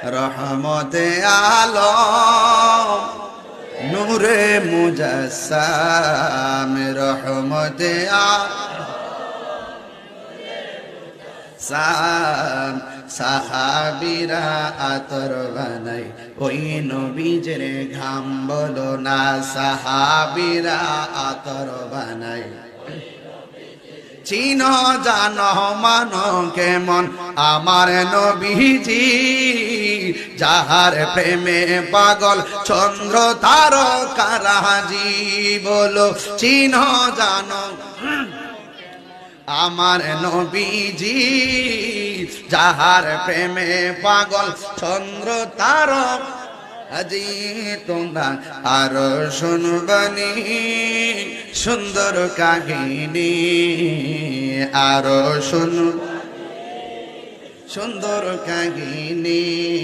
রহমতে আলম নূরে মুজাসসাম রহমতে আলম সাহাবীরা আতর বানাই ওই নবীজের ঘাম বলো না সাহাবীরা আতর বানাই চিনো জানো মানো কেমন আমার নবীজি যাহার প্রেমে পাগল চন্দ্র তারকারাজি বলো চিনো জানো আমার নবীজি যাহার প্রেমে পাগল চন্দ্র তারক আজি তোমরা আরো শুনবানি সুন্দর কাহিনী আরো শুন সুন্দর কাহিনী।